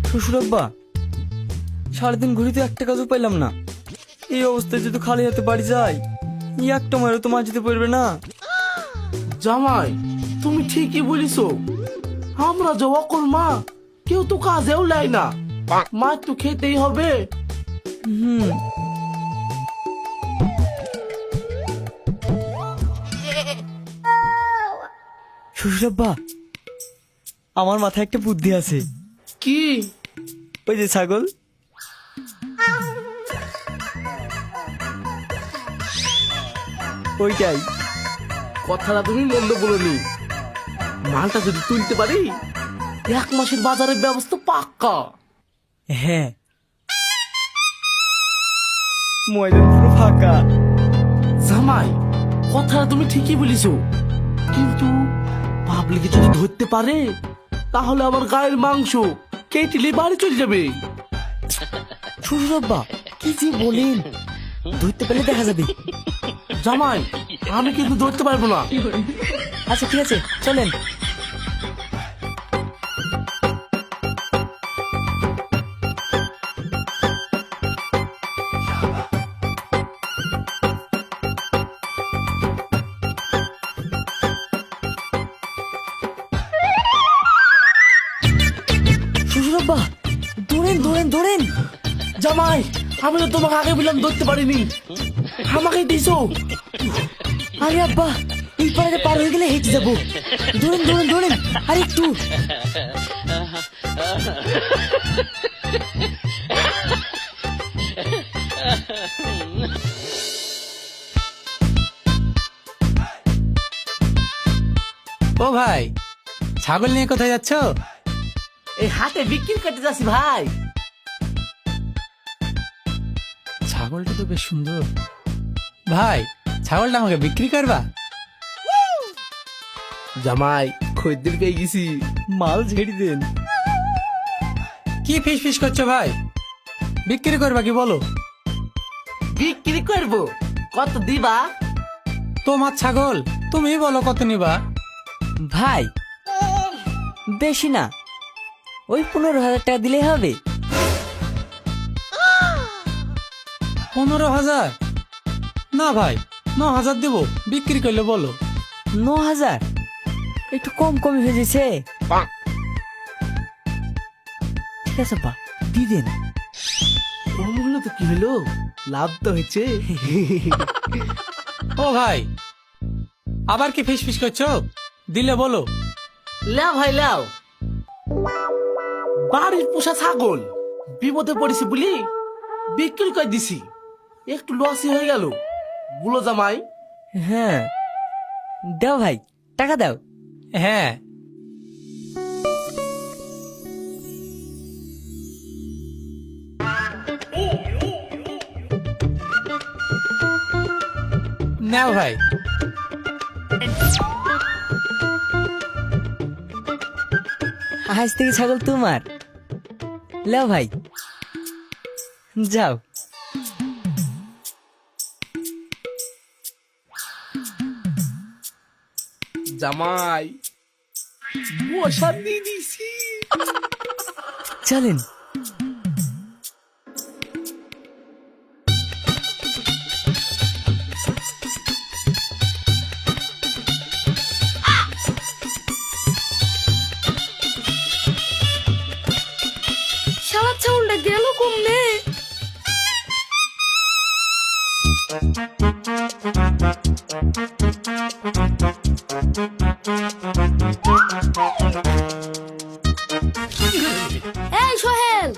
শ্বশুর আব্বা, সারাদিন ঘুরি তো একটা কাজও পাইলাম না। এই অবস্থায় যদি খালি হাতে বাড়ি যাই, একটা মায়েরও তো মাঝিতে পড়বে না। জামাই, তুমি ঠিকই বলিছো। আমরা যে অকল মা, কেউ তো কাজেও লাই না। মা তো খেতেই হবে। হুম। শ্বশুর আব্বা, আমার মাথায় একটা বুদ্ধি আছে। কি? ওই যে ছাগল, ওইটাই। কথাটা তুমি মন্দ বলনি। মালটা যদি তুলতে পারি, 1 মাসের বাজারের ব্যবস্থা পাক্কা। হ্যাঁ, ময়দান পুরো ফাঁকা। জামাই, কথাটা তুমি ঠিকই বলিছো, কিন্তু পাবলিকে যদি ধরতে পারে, তাহলে আমার গায়ের মাংস কেটে বাড়ি চলে যাবে। শ্বশুর আব্বা, কি যে বলেন, ধরতে পেলে দেখা যাবে। জামাই, আমি কিন্তু ধরতে পারবো না। আচ্ছা ঠিক আছে, চলেন। শ্বশুর আব্বা, দৌড়েন দৌড়েন দৌড়েন। জামাই, আমি তো তোমাকে আগে বললাম ধরতে পারিনি, আমাকে দিছো। আরে আব্বা, এই পাড়াতে পার হয়ে গেলে হেঁটে যাবো। দৌড়েন দৌড়েন দৌড়েন, আর একটু। ও ভাই, ছাগল নিয়ে কোথায় যাচ্ছ? এই হাটে বিক্রি করতে যাচ্ছি ভাই। ছাগলটা তো বেশ সুন্দর। ভাই, ছাগলটা আমাকে বিক্রি করবা? জামাই, খদ্দের পেয়ে গেছি। মাল ঝেড়ে দেন। কি ফিস ফিস করছো ভাই? বিক্রি করবা কি বলো? বিক্রি করবো, কত দিবা? তোমার ছাগল, তুমি বলো কত নিবা? ভাই, বেশি না, ওই 15,000 টাকা দিলেই হবে। 15,000? না ভাই, 9,000 দেবো, বিক্রি করলে বলো। 9,000? একটু কম কমই হয়ে যেছে। ঠিক আছে বা, দিয়ে দেন। কম হলো তো কি হলো, লাভ তো হচ্ছে। ও ভাই, আবার কি ফিস ফিস করছো? দিলে বলো। লাও ভাই লাও, বাড়ির পোষা ছাগল বিপদে পড়েছি বলি বিক্রি করে দিছি, একটু লসই হয়ে গেল। বলো জামাই। হ্যাঁ, দাও ভাই, টাকা দাও। হ্যাঁ, নাও ভাই। আজ থেকে ছাগল তোমার। লাও ভাই, যাও। জামাই, বসা দিয়ে দিছি। চলেন। শালা ছাউলটা গেল কমনে। এই সোহেল,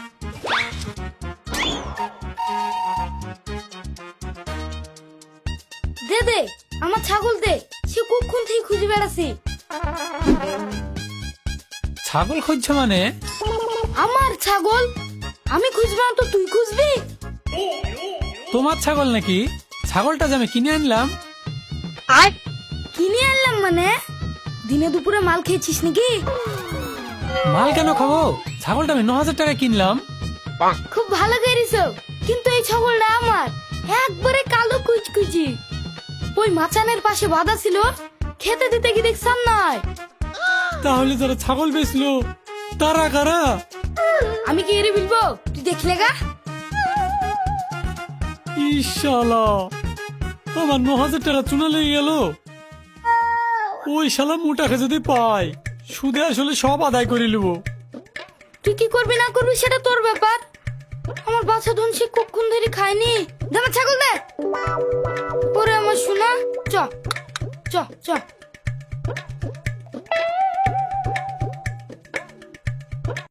দে দে আমার ছাগল দে, সে কখন থেকে খুঁজে বেড়াছি। ছাগল খুঁজছো মানে? আমার ছাগল আমি খুঁজবো না তো তুই খুঁজবি? তোমার ছাগল নাকি? ছাগলটা যে আমি কিনে আনলাম। কিনে আনলাম মানে? দিনে দুপুরে মাল খেয়েছিস নাকি? মাল কেন খাবো? ছাগলটা আমি 9,000 টাকা কিনলাম। খুব ভালো করেছো, কিন্তু এই ছাগলটা আমার, একবারে কালো কুচকুচি। ওই মাচানের পাশে বাঁধা ছিল, খেতে দিতে কি দেখছান নাই? তাহলে যারা ছাগল বেচলো তারা কারা? আমি কি এরে বলবো তুই দেখলে গা? ইশালা আমার 9,000 টাকা চুনা লেগে গেল। ওই শালা মোটাকে যদি পাই সুদে আসলে সব আদায় করে নেব। তুই কি করবি না করবি সেটা তোর ব্যাপার। আমার বাচ্চা ধন সে কখন ধরে খায়নি। দাদা ছাগল দে ওরে আমার শোনা। চ চ চ